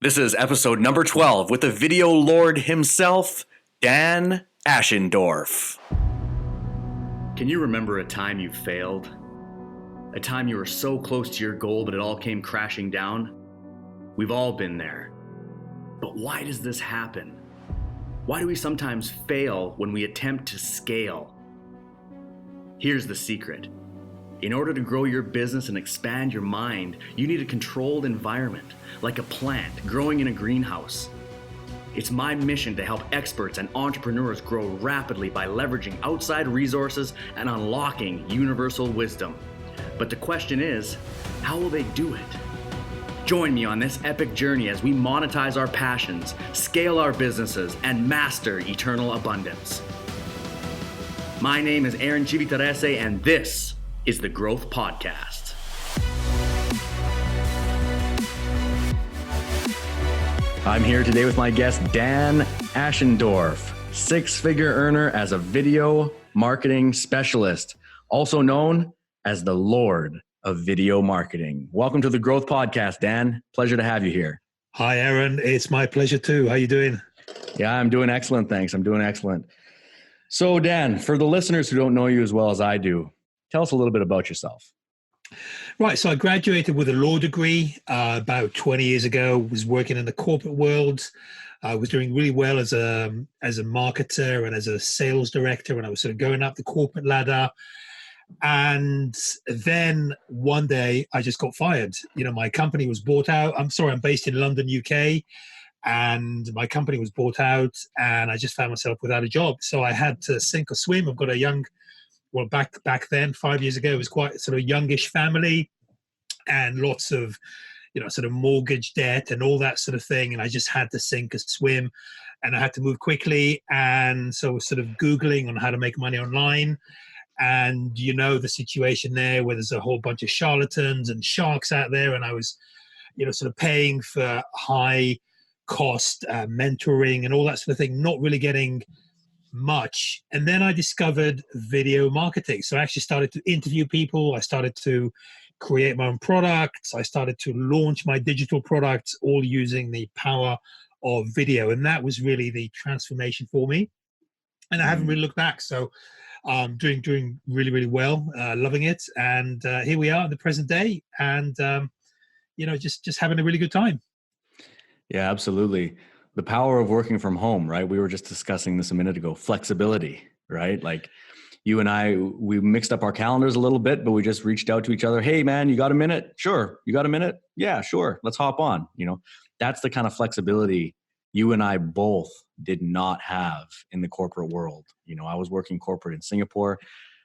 This is episode number 12 with the video lord himself, Dan Ashendorf. Can you remember a time you failed? A time you were so close to your goal, but it all came crashing down? We've all been there. But why does this happen? Why do we sometimes fail when we attempt to scale? Here's the secret. In order to grow your business and expand your mind, you need a controlled environment, like a plant growing in a greenhouse. It's my mission to help experts and entrepreneurs grow rapidly by leveraging outside resources and unlocking universal wisdom. But the question is, how will they do it? Join me on this epic journey as we monetize our passions, scale our businesses, and master eternal abundance. My name is Aaron Chivitarese, and this is the Growth Podcast. I'm here today with my guest, Dan Ashendorf, six-figure earner as a video marketing specialist, also known as the Lord of Video Marketing. Welcome to the Growth Podcast, Dan. Pleasure to have you here. Hi, Aaron. It's my pleasure too. How you doing? Yeah, I'm doing excellent, thanks. I'm doing excellent. So, Dan, for the listeners who don't know you as well as I do, tell us a little bit about yourself. Right. So I graduated with a law degree about 20 years ago, was working in the corporate world. I was doing really well as a marketer and as a sales director, and I was sort of going up the corporate ladder. And then one day I just got fired. You know, my company was bought out. I'm based in London, UK. And my company was bought out and I just found myself without a job. So I had to sink or swim. I've got a young, well, back then, 5 years ago, it was quite sort of youngish family and lots of, you know, sort of mortgage debt and all that sort of thing. And I just had to sink or swim and I had to move quickly. And so I was sort of Googling on how to make money online. And you know, the situation there where there's a whole bunch of charlatans and sharks out there. And I was, you know, sort of paying for high cost mentoring and all that sort of thing, not really getting much. And then I discovered video marketing. So I actually started to interview people. I started to create my own products. I started to launch my digital products, all using the power of video. And that was really the transformation for me. And I haven't really looked back. So doing really, really well, loving it. And here we are in the present day and, you know, just having a really good time. Yeah, absolutely. The power of working from home, right? We were just discussing this a minute ago. Flexibility, right? Like you and I, we mixed up our calendars a little bit, but we just reached out to each other. Hey, man, you got a minute? Sure. You got a minute? Yeah, sure. Let's hop on. You know, that's the kind of flexibility you and I both did not have in the corporate world. You know, I was working corporate in Singapore,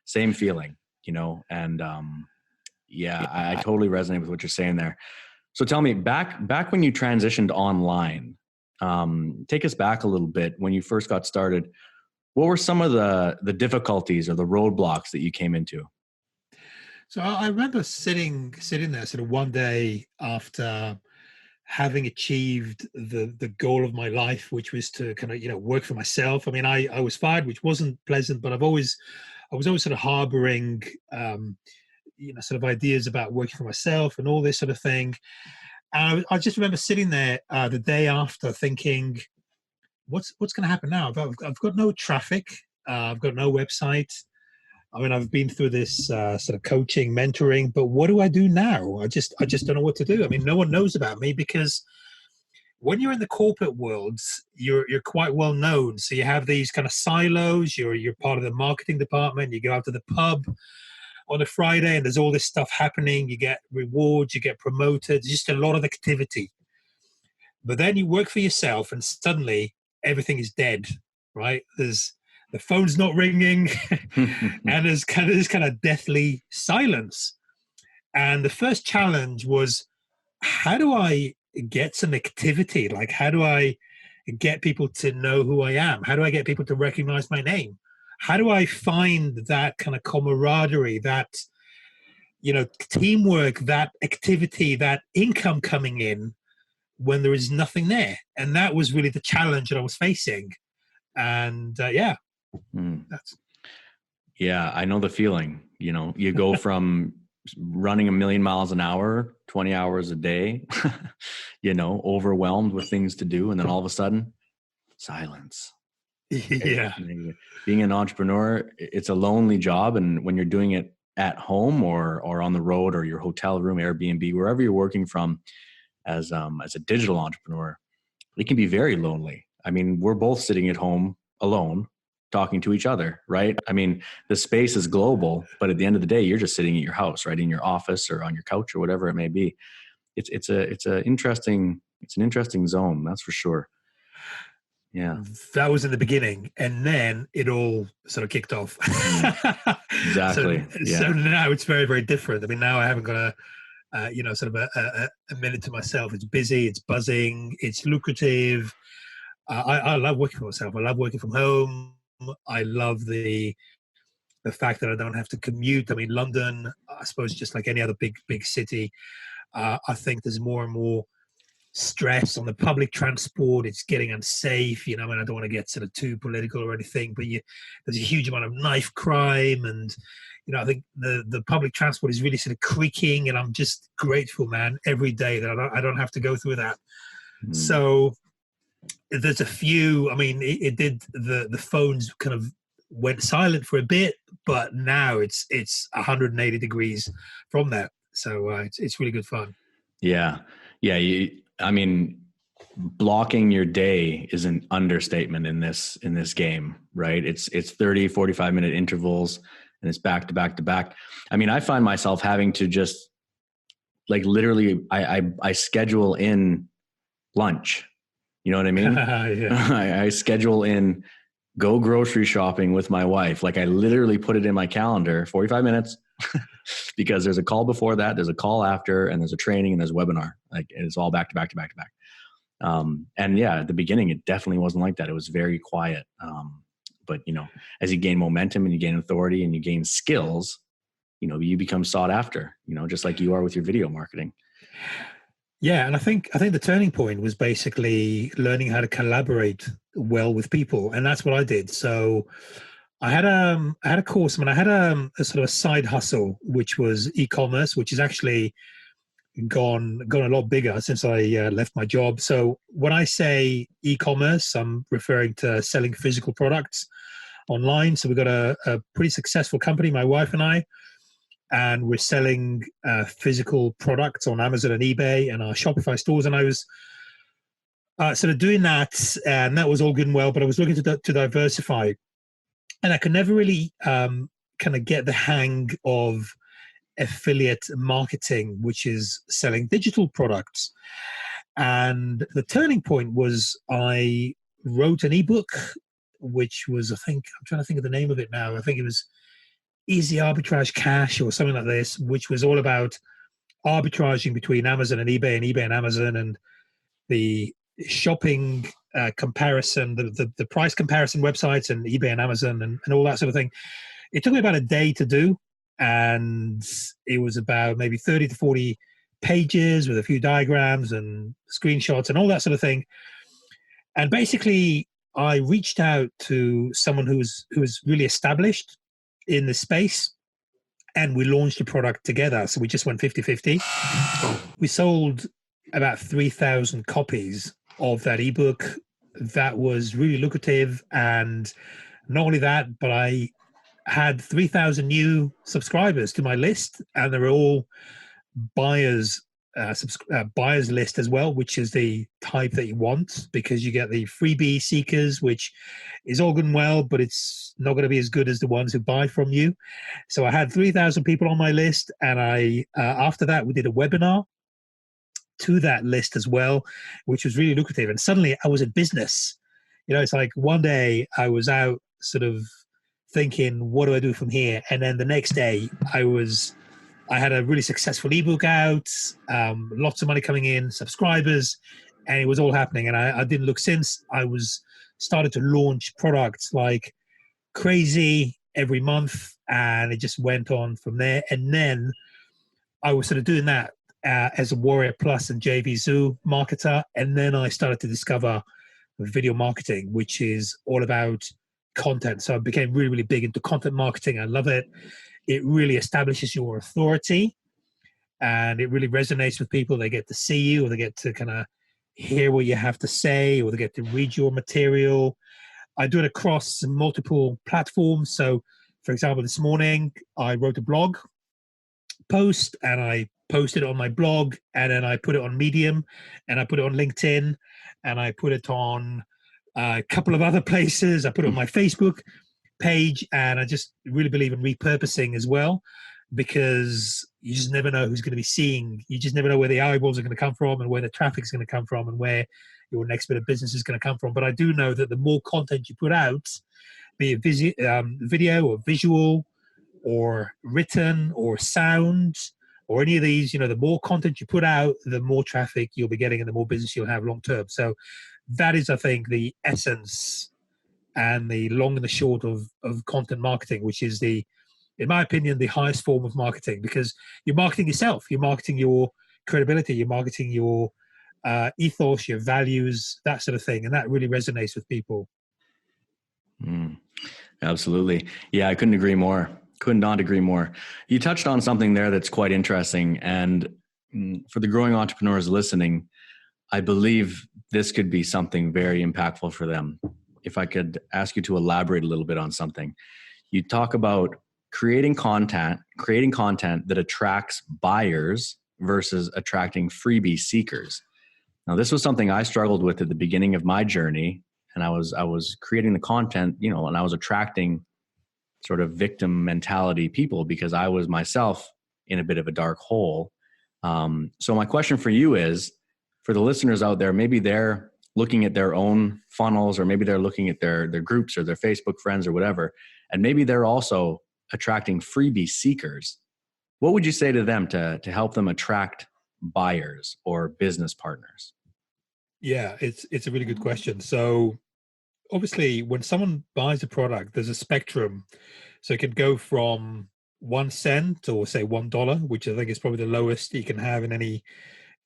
same feeling, you know, and I totally resonate with what you're saying there. So tell me, back when you transitioned online, take us back a little bit when you first got started. What were some of the difficulties or the roadblocks that you came into? So I remember sitting there sort of one day after having achieved the goal of my life, which was to kind of, you know, work for myself. I mean, I was fired, which wasn't pleasant, but I was always sort of harboring, you know, sort of ideas about working for myself and all this sort of thing. And I just remember sitting there the day after thinking, what's going to happen now? I've got no traffic. I've got no website. I mean, I've been through this sort of coaching, mentoring, but what do I do now? I just don't know what to do. I mean, no one knows about me because when you're in the corporate world, you're quite well known. So you have these kind of silos. You're part of the marketing department. You go out to the pub on a Friday and there's all this stuff happening. You get rewards, you get promoted, just a lot of activity. But then you work for yourself and suddenly everything is dead, right? The phone's not ringing and there's kind of deathly silence. And the first challenge was, how do I get some activity? Like, how do I get people to know who I am? How do I get people to recognize my name? How do I find that kind of camaraderie, that, you know, teamwork, that activity, that income coming in when there is nothing there? And that was really the challenge that I was facing. And that's. Yeah, I know the feeling. You know, you go from running 1,000,000 miles an hour, 20 hours a day, overwhelmed with things to do. And then all of a sudden, silence. Right? Yeah. Being an entrepreneur, it's a lonely job. And when you're doing it at home or on the road or your hotel room, Airbnb, wherever you're working from as a digital entrepreneur, it can be very lonely. I mean, we're both sitting at home alone, talking to each other, right? I mean, the space is global, but at the end of the day, you're just sitting at your house, right, in your office or on your couch or whatever it may be. It's an interesting zone, that's for sure. Yeah, That was in the beginning, and then it all sort of kicked off. exactly. So now it's very, very different. I mean, now I haven't got sort of a minute to myself. It's busy, it's buzzing, it's lucrative. I love working for myself. I love working from home. I love the fact that I don't have to commute. I mean, London, I suppose, just like any other big city, I think there's more and more stress on the public transport. It's getting unsafe. I mean, I don't want to get sort of too political or anything, but there's a huge amount of knife crime, and I think the public transport is really sort of creaking, and I'm just grateful, man, every day that I don't have to go through that. So there's a few. I mean, it did the phones kind of went silent for a bit, but now it's 180 degrees from that. So it's really good fun. Yeah. I mean, blocking your day is an understatement in this game, right? It's 30, 45-minute intervals, and it's back to back to back. I mean, I find myself having to just like literally, I schedule in lunch. You know what I mean? Yeah. I schedule in go grocery shopping with my wife. Like I literally put it in my calendar, 45 minutes, because there's a call before that, there's a call after, and there's a training and there's a webinar. Like it's all back to back to back to back. And yeah, at the beginning, it definitely wasn't like that. It was very quiet. But as you gain momentum and you gain authority and you gain skills, you become sought after, just like you are with your video marketing. Yeah, and I think the turning point was basically learning how to collaborate well with people, and that's what I did. So I had a course. I mean, I had a sort of a side hustle, which was e-commerce, which is actually gone a lot bigger since I left my job. So when I say e-commerce, I'm referring to selling physical products online. So we've got a pretty successful company, my wife and I, and we're selling physical products on Amazon and eBay and our Shopify stores. And I was sort of doing that, and that was all good and well, but I was looking to diversify, and I could never really kind of get the hang of affiliate marketing, which is selling digital products. And the turning point was I wrote an ebook, which was, I think, I'm trying to think of the name of it now. I think it was Easy Arbitrage Cash or something like this, which was all about arbitraging between Amazon and eBay and Amazon, and the shopping comparison, the price comparison websites and eBay and Amazon and all that sort of thing. It took me about a day to do, and it was about maybe 30 to 40 pages with a few diagrams and screenshots and all that sort of thing. And basically, I reached out to someone who was really established in the space, and we launched a product together. So we just went 50-50. We sold about 3,000 copies of that ebook. That was really lucrative. And not only that, but I had 3,000 new subscribers to my list, and they were all buyers list as well, which is the type that you want, because you get the freebie seekers, which is all good and well, but it's not going to be as good as the ones who buy from you. So I had 3,000 people on my list, and I after that we did a webinar to that list as well, which was really lucrative. And suddenly I was in business. It's like one day I was out sort of thinking, what do I do from here? And then the next day I had a really successful ebook out, lots of money coming in, subscribers, and it was all happening. And I didn't look since. I was started to launch products like crazy every month, and it just went on from there. And then I was sort of doing that as a Warrior Plus and JV Zoo marketer. And then I started to discover video marketing, which is all about content. So I became really, really big into content marketing. I love it. it really establishes your authority, and it really resonates with people. They get to see you, or they get to kind of hear what you have to say, or they get to read your material. I do it across multiple platforms. So, for example, this morning I wrote a blog post and I posted it on my blog, and then I put it on Medium, and I put it on LinkedIn, and I put it on a couple of other places. I put it on my Facebook page, and I just really believe in repurposing as well, because you just never know who's going to be seeing. You just never know where the eyeballs are going to come from, and where the traffic is going to come from, and where your next bit of business is going to come from. But I do know that the more content you put out, be it video or visual or written or sound or any of these, the more content you put out, the more traffic you'll be getting and the more business you'll have long term. So that is, I think, the essence and the long and the short of content marketing, which is in my opinion, the highest form of marketing, because you're marketing yourself, you're marketing your credibility, you're marketing your ethos, your values, that sort of thing. And that really resonates with people. Absolutely. Yeah, I couldn't agree more. Could not agree more. You touched on something there that's quite interesting. And for the growing entrepreneurs listening, I believe this could be something very impactful for them. If I could ask you to elaborate a little bit on something. You talk about creating content that attracts buyers versus attracting freebie seekers. Now, this was something I struggled with at the beginning of my journey, and I was creating the content, and I was attracting sort of victim mentality people because I was myself in a bit of a dark hole. So my question for you is, for the listeners out there, maybe they're looking at their own funnels, or maybe they're looking at their groups or their Facebook friends or whatever, and maybe they're also attracting freebie seekers. What would you say to them to help them attract buyers or business partners? Yeah, it's a really good question. So obviously, when someone buys a product, there's a spectrum. So it could go from 1 cent or say $1, which I think is probably the lowest you can have in any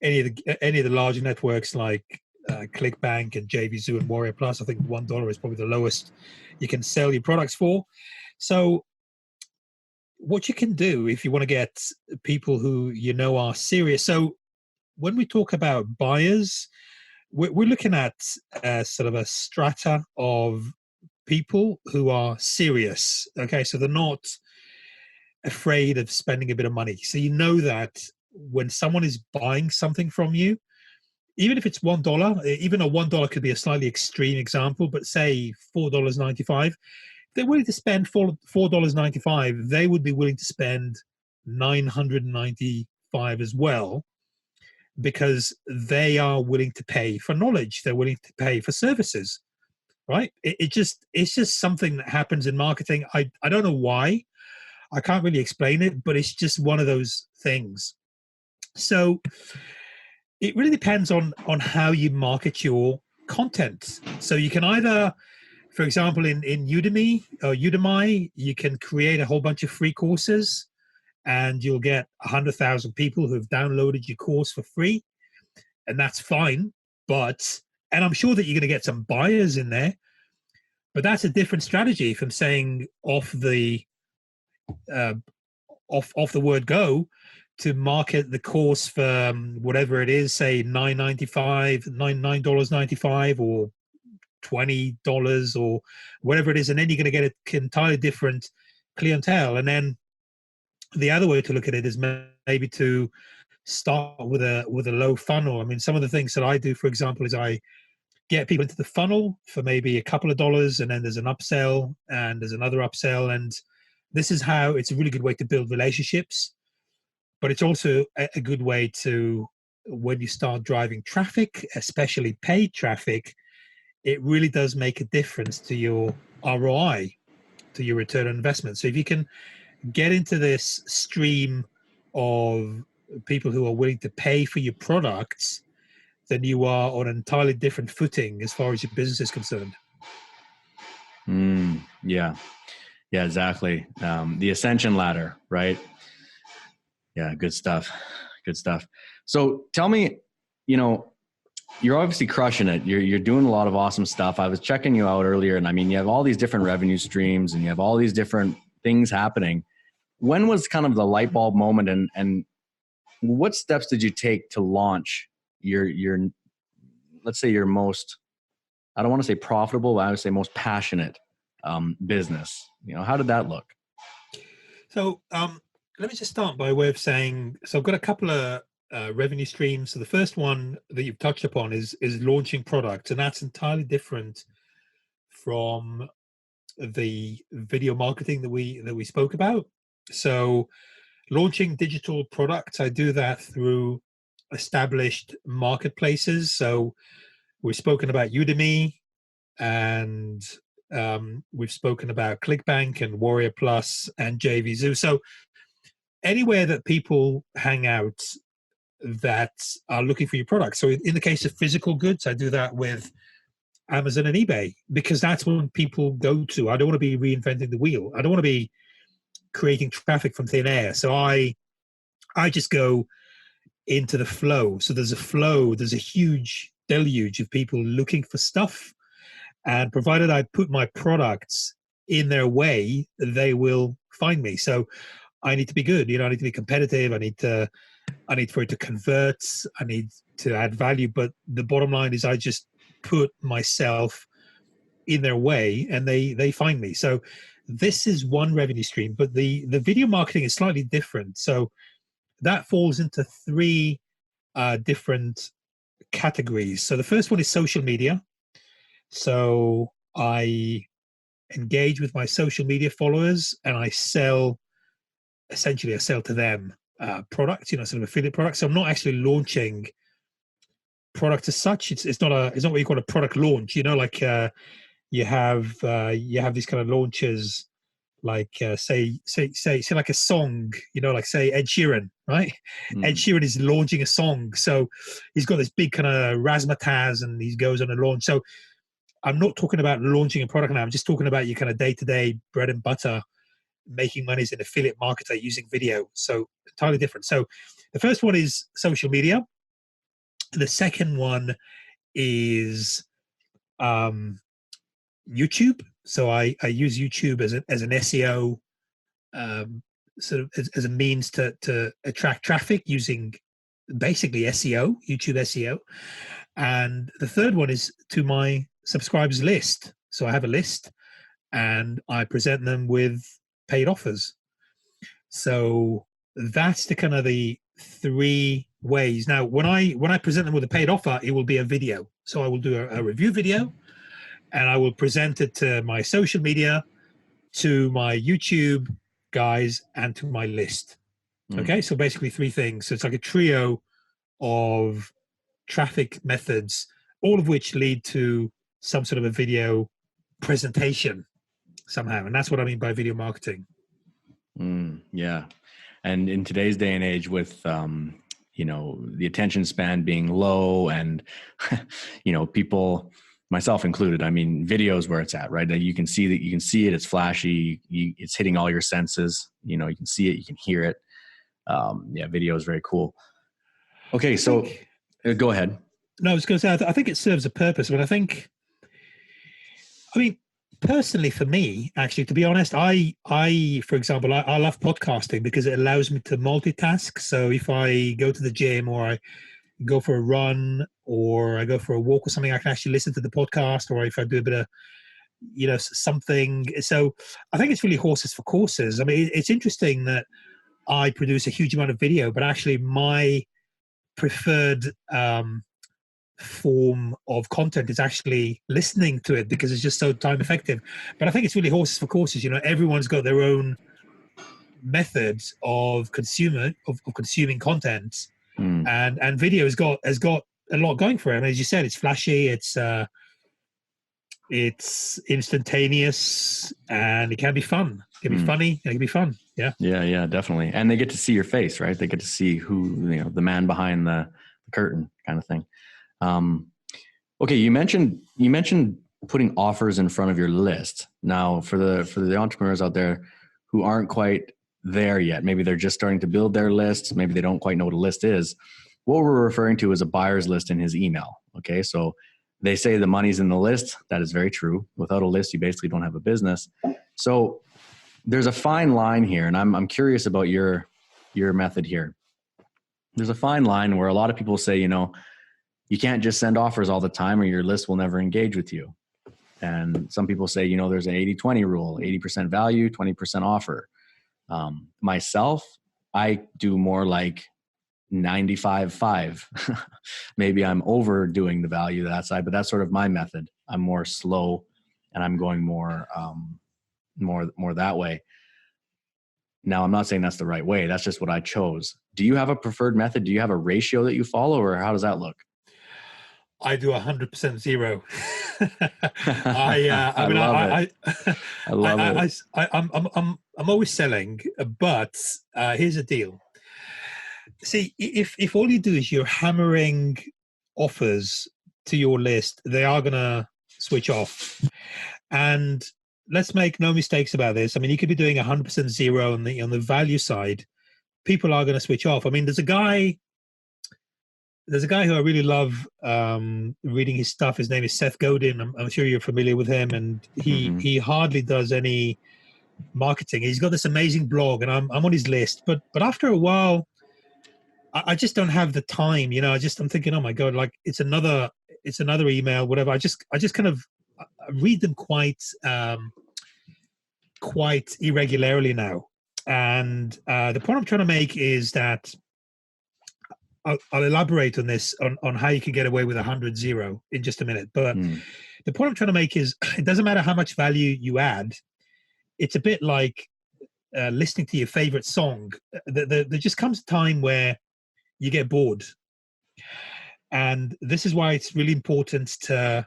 of the larger networks like ClickBank and JVZoo and Warrior Plus. I think $1 is probably the lowest you can sell your products for. So what you can do if you want to get people who are serious. So when we talk about buyers, we're looking at sort of a strata of people who are serious. Okay, so they're not afraid of spending a bit of money. So that when someone is buying something from you, even if it's $1, even a $1 could be a slightly extreme example, but say $4.95, they're willing to spend $4.95, they would be willing to spend $995 as well, because they are willing to pay for knowledge. They're willing to pay for services, right? It's just something that happens in marketing. I don't know why. I can't really explain it, but it's just one of those things. So it really depends on how you market your content. So you can either, for example, in Udemy or Udemy, you can create a whole bunch of free courses, and you'll get 100,000 people who've downloaded your course for free, and that's fine. And I'm sure that you're going to get some buyers in there, but that's a different strategy from saying off the word go to market the course for whatever it is, say $9.95 or $20 or whatever it is, and then you're going to get an entirely different clientele. And then the other way to look at it is maybe to start with a low funnel. I mean, some of the things that I do, for example, is I get people into the funnel for maybe a couple of dollars, and then there's an upsell and there's another upsell. And this is how it's a really good way to build relationships. But it's also a good way to, when you start driving traffic, especially paid traffic, it really does make a difference to your ROI, to your return on investment. So if you can get into this stream of people who are willing to pay for your products, then you are on an entirely different footing as far as your business is concerned. Yeah, exactly. The ascension ladder, right? Yeah, good stuff. So tell me, you're obviously crushing it. You're doing a lot of awesome stuff. I was checking you out earlier, and I mean, you have all these different revenue streams and you have all these different things happening. when was kind of the light bulb moment, and what steps did you take to launch your let's say your most, I don't want to say profitable, but I would say most passionate business? How did that look? So let me just start by way of saying, so I've got a couple of revenue streams. So the first one that you've touched upon is launching products, and that's entirely different from the video marketing that we spoke about. So launching digital products, I do that through established marketplaces. So we've spoken about Udemy, and we've spoken about ClickBank and Warrior Plus and JVZoo. So anywhere that people hang out that are looking for your products. So in the case of physical goods, I do that with Amazon and eBay, because that's what people go to. I don't want to be reinventing the wheel. I don't want to be creating traffic from thin air. So I just go into the flow. So there's a flow, there's a huge deluge of people looking for stuff. And provided I put my products in their way, they will find me. So I need to be good. I need to be competitive. I need for it to convert. I need to add value. But the bottom line is I just put myself in their way, and they find me. So this is one revenue stream, but the video marketing is slightly different. So that falls into three different categories. So the first one is social media. So I engage with my social media followers, and I sell to them products, sort of affiliate products. So I'm not actually launching product as such. It's not what you call a product launch. Like you have these kind of launches, like say like a song. Like say Ed Sheeran, right? Ed Sheeran is launching a song, so he's got this big kind of razzmatazz, and he goes on a launch. So I'm not talking about launching a product now. I'm just talking about your kind of day-to-day bread and butter, making money as an affiliate marketer using video. So entirely different. So the first one is social media. The second one is YouTube. So I use YouTube as an SEO, sort of as a means to attract traffic using basically SEO, YouTube SEO. And the third one is to my subscribers list. So I have a list, and I present them with paid offers. So that's the kind of the three ways. Now, when I present them with a paid offer, it will be a video. So I will do a review video, and I will present it to my social media, to my YouTube guys, and to my list. Okay, so basically three things. So it's like a trio of traffic methods, all of which lead to some sort of a video presentation somehow. And that's what I mean by video marketing. Yeah. And in today's day and age, with the attention span being low, and people, myself included, I mean, video is where it's at, right? You can see it, it's flashy, it's hitting all your senses, you can see it, you can hear it. Video is very cool. Okay, so go ahead. No, I was going to say, I think it serves a purpose. But personally, for me, actually, to be honest, I for example, I love podcasting because it allows me to multitask. So if I go to the gym, or I go for a run, or I go for a walk or something, I can actually listen to the podcast. Or if I do a bit of, something. So I think it's really horses for courses. I mean, it's interesting that I produce a huge amount of video, but actually my preferred form of content is actually listening to it, because it's just so time effective. But I think it's really horses for courses. Everyone's got their own methods of consuming content, and video has got a lot going for it. I mean, as you said, it's flashy, it's instantaneous, and it can be fun. It can be funny, and it can be fun. Yeah, definitely. And they get to see your face, right? They get to see who, the man behind the curtain kind of thing. Okay, you mentioned putting offers in front of your list. Now, for the entrepreneurs out there who aren't quite there yet, maybe they're just starting to build their list, maybe they don't quite know what a list is. What we're referring to is a buyer's list in his email. Okay, so they say the money's in the list. That is very true. Without a list, you basically don't have a business. So there's a fine line here, and I'm curious about your method here. There's a fine line where a lot of people say, you can't just send offers all the time or your list will never engage with you. And some people say, there's an 80-20 rule, 80% value, 20% offer. Myself, I do more like 95-5. Maybe I'm overdoing the value that side, but that's sort of my method. I'm more slow and I'm going more that way. Now, I'm not saying that's the right way. That's just what I chose. Do you have a preferred method? Do you have a ratio that you follow, or how does that look? I do 100% zero. I love it. I'm always selling, but here's the deal. See, if all you do is you're hammering offers to your list, they are gonna switch off. And let's make no mistakes about this. I mean, you could be doing 100% zero on the value side. People are going to switch off. I mean, there's a guy who I really love reading his stuff. His name is Seth Godin. I'm sure you're familiar with him, and he hardly does any marketing. He's got this amazing blog, and I'm on his list. But after a while, I just don't have the time. I'm thinking, oh my god, like it's another email, whatever. I just kind of read them quite irregularly now. And the point I'm trying to make is that I'll elaborate on this on how you can get away with 100-0 in just a minute. But the point I'm trying to make is it doesn't matter how much value you add. It's a bit like listening to your favorite song. There just comes a time where you get bored. And this is why it's really important to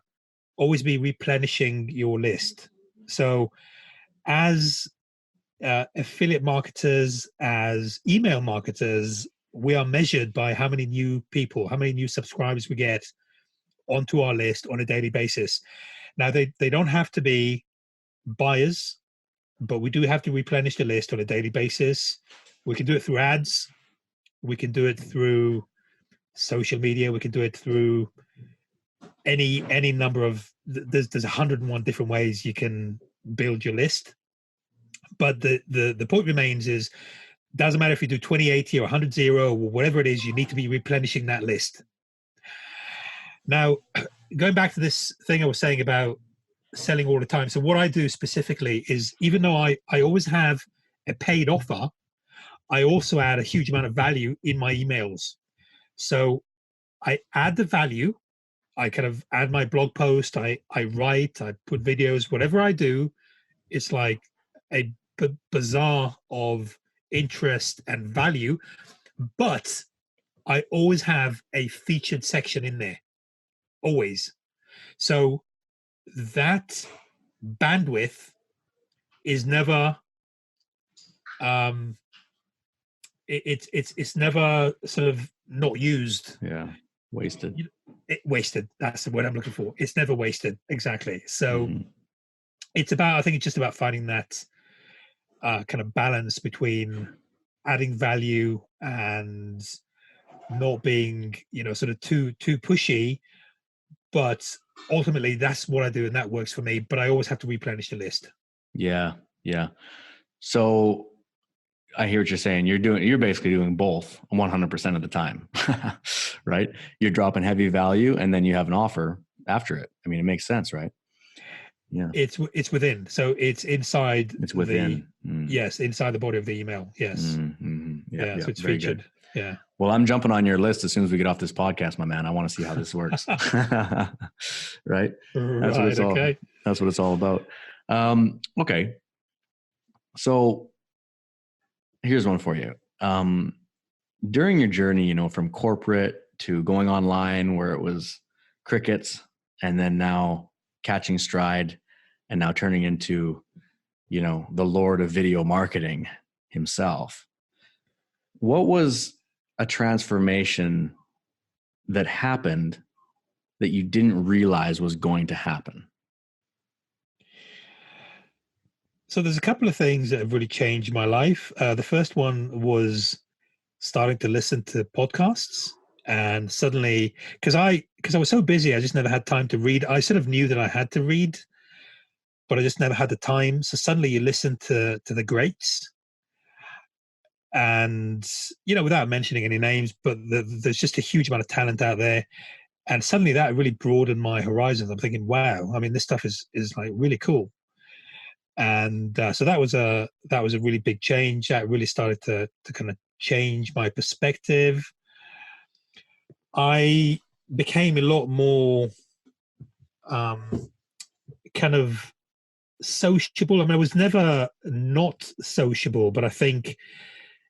always be replenishing your list. So as affiliate marketers, as email marketers, we are measured by how many new people, how many new subscribers we get onto our list on a daily basis. Now, they don't have to be buyers, but we do have to replenish the list on a daily basis. We can do it through ads. We can do it through social media. We can do it through any number of, there's 101 different ways you can build your list. But the point remains is, doesn't matter if you do 20-80 or 100-0 or whatever it is, you need to be replenishing that list. Now, going back to this thing I was saying about selling all the time. So what I do specifically is, even though I always have a paid offer, I also add a huge amount of value in my emails. So I add the value. I kind of add my blog post. I write, I put videos, whatever I do, it's like a bazaar of interest and value. But I always have a featured section in there. Always. So that bandwidth is never it's never sort of not used. Yeah. Wasted. Wasted. That's the word I'm looking for. It's never wasted. Exactly. So I think it's just about finding that kind of balance between adding value and not being, sort of too pushy. But ultimately, that's what I do, and that works for me. But I always have to replenish the list. Yeah. So I hear what you're saying. You're basically doing both 100% of the time, right? You're dropping heavy value and then you have an offer after it. I mean, it makes sense, right? Yeah. It's within. So it's inside. It's within. Yes, inside the body of the email. Yes. Yeah. So it's featured. Good. Yeah. Well, I'm jumping on your list as soon as we get off this podcast, my man. I want to see how this works. Right? That's what it's all about. Okay. So here's one for you. During your journey, from corporate to going online where it was crickets, and then now catching stride and now turning into, the Lord of video marketing himself. What was a transformation that happened that you didn't realize was going to happen? So there's a couple of things that have really changed my life. The first one was starting to listen to podcasts, and suddenly, because I was so busy, I just never had time to read. I sort of knew that I had to read, but I just never had the time. So suddenly you listen to the greats, and without mentioning any names, but there's just a huge amount of talent out there. And suddenly that really broadened my horizons. I'm thinking, wow, I mean, this stuff is like really cool. And so that was a really big change. That really started to kind of change my perspective. I became a lot more kind of sociable. I mean, I was never not sociable, but I think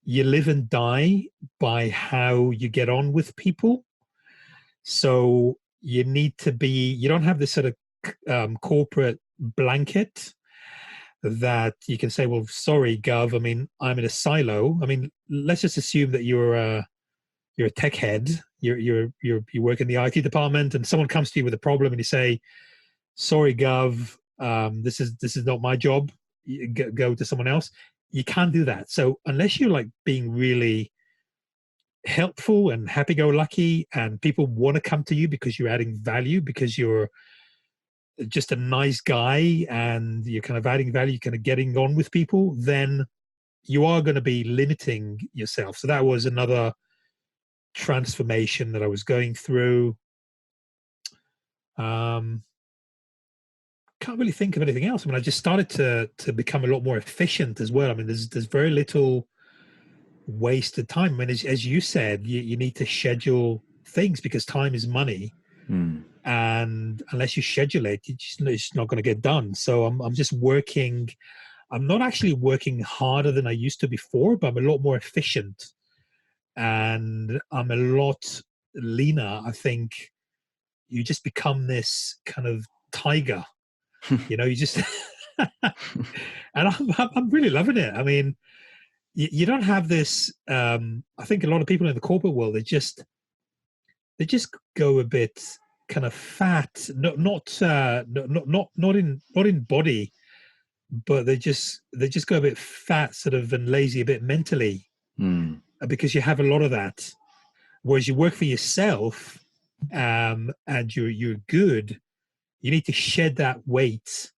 you live and die by how you get on with people. So you need to be, you don't have this sort of corporate blanket that you can say, well, sorry, Gov, I mean, I'm in a silo. I mean, let's just assume that you're a tech head, you work in the IT department, and someone comes to you with a problem and you say, sorry, Gov, this is not my job. Go to someone else. You can't do that. So unless you're like being really helpful and happy-go-lucky, and people want to come to you because you're adding value, because you're just a nice guy and you're kind of adding value, kind of getting on with people, then you are going to be limiting yourself. So that was another transformation that I was going through. Can't really think of anything else. I mean, I just started to become a lot more efficient as well. I mean, there's very little wasted time. I mean, as you said, you need to schedule things because time is money. And unless you schedule it, it's just not going to get done. So I'm just working. I'm not actually working harder than I used to before, but I'm a lot more efficient, and I'm a lot leaner. I think you just become this kind of tiger. You just and I'm really loving it. I mean, you don't have this. I think a lot of people in the corporate world, they just go a bit kind of fat, not in body, but they just go a bit fat, sort of, and lazy a bit mentally, because you have a lot of that. Whereas you work for yourself, and you're good, you need to shed that weight,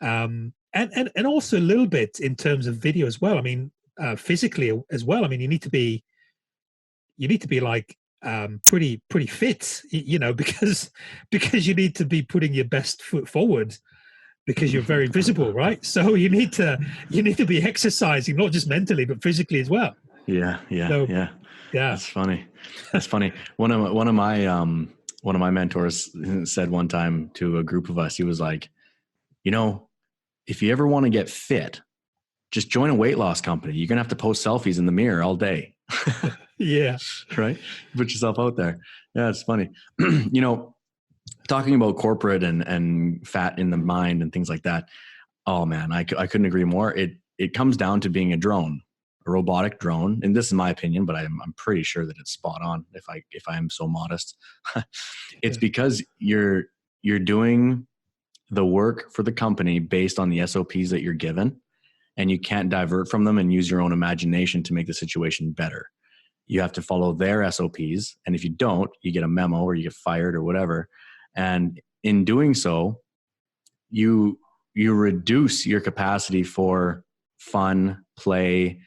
and also a little bit in terms of video as well. I mean, physically as well. I mean, you need to be like pretty fit, because you need to be putting your best foot forward, because you're very visible, right? So you need to be exercising, not just mentally but physically as well. Yeah. That's funny. One of my mentors said one time to a group of us, he was like, if you ever want to get fit, just join a weight loss company. You're gonna have to post selfies in the mirror all day. Yeah. Right. Put yourself out there. Yeah, it's funny. Talking about corporate and fat in the mind and things like that. Oh man, I couldn't agree more. It comes down to being a robotic drone. And this is my opinion, but I'm pretty sure that it's spot on if I am so modest. It's because you're doing the work for the company based on the SOPs that you're given, and you can't divert from them and use your own imagination to make the situation better. You have to follow their SOPs. And if you don't, you get a memo or you get fired or whatever. And in doing so, you reduce your capacity for fun, play,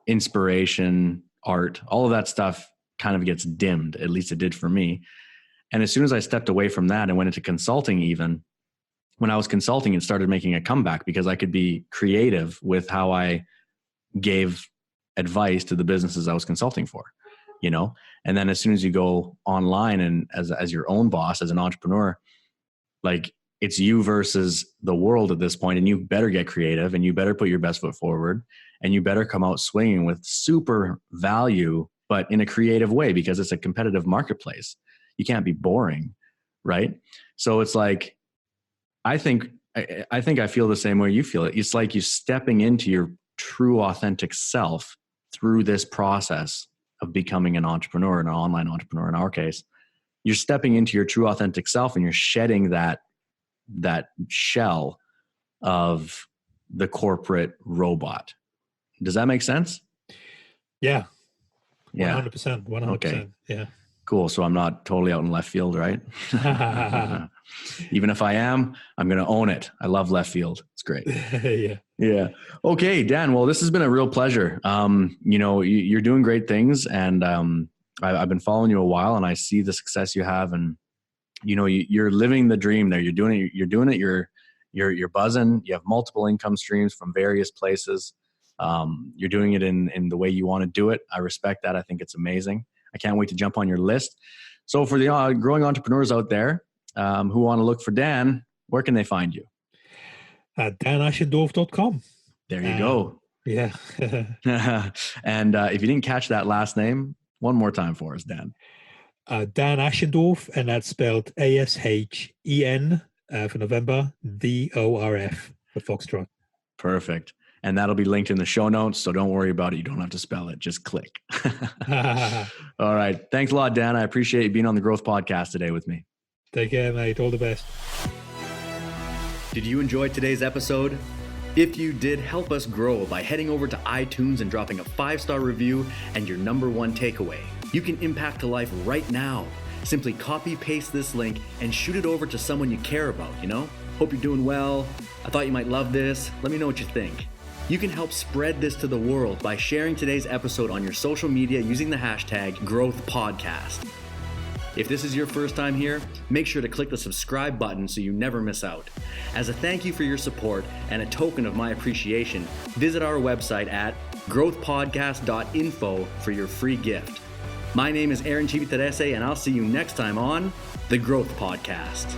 inspiration, art. All of that stuff kind of gets dimmed. At least it did for me. And as soon as I stepped away from that and went into consulting, even when I was consulting, it started making a comeback because I could be creative with how I gave advice to the businesses I was consulting for, and then as soon as you go online and as your own boss, as an entrepreneur, like, it's you versus the world at this point, and you better get creative and you better put your best foot forward and you better come out swinging with super value, but in a creative way, because it's a competitive marketplace. You can't be boring. Right. So it's like, I think I feel the same way you feel it. It's like you stepping into your true authentic self through this process of becoming an entrepreneur, an online entrepreneur in our case. You're stepping into your true authentic self and you're shedding that shell of the corporate robot. Does that make sense? Yeah. Yeah. 100%. 100%. Okay. Yeah. Cool. So I'm not totally out in left field, right? Even if I am, I'm going to own it. I love left field. It's great. Yeah. Yeah. Okay, Dan. Well, this has been a real pleasure. You're doing great things, and I've been following you a while, and I see the success you have, and you're living the dream there. You're doing it. You're buzzing. You have multiple income streams from various places. You're doing it in the way you want to do it. I respect that. I think it's amazing. I can't wait to jump on your list. So for the growing entrepreneurs out there who want to look for Dan, where can they find you? DanAshendorf.com. There you go. Yeah. And if you didn't catch that last name, one more time for us, Dan. Dan Ashendorf, and that's spelled ASHEN for November, DORF for Foxtrot. Perfect. And that'll be linked in the show notes, so don't worry about it. You don't have to spell it. Just click. All right. Thanks a lot, Dan. I appreciate you being on the Growth Podcast today with me. Take care, mate. All the best. Did you enjoy today's episode? If you did, help us grow by heading over to iTunes and dropping a 5-star review and your number one takeaway. You can impact a life right now. Simply copy paste this link and shoot it over to someone you care about, Hope you're doing well. I thought you might love this. Let me know what you think. You can help spread this to the world by sharing today's episode on your social media using the hashtag GrowthPodcast. If this is your first time here, make sure to click the subscribe button so you never miss out. As a thank you for your support and a token of my appreciation, visit our website at growthpodcast.info for your free gift. My name is Aaron Chiviterese, and I'll see you next time on the Growth Podcast.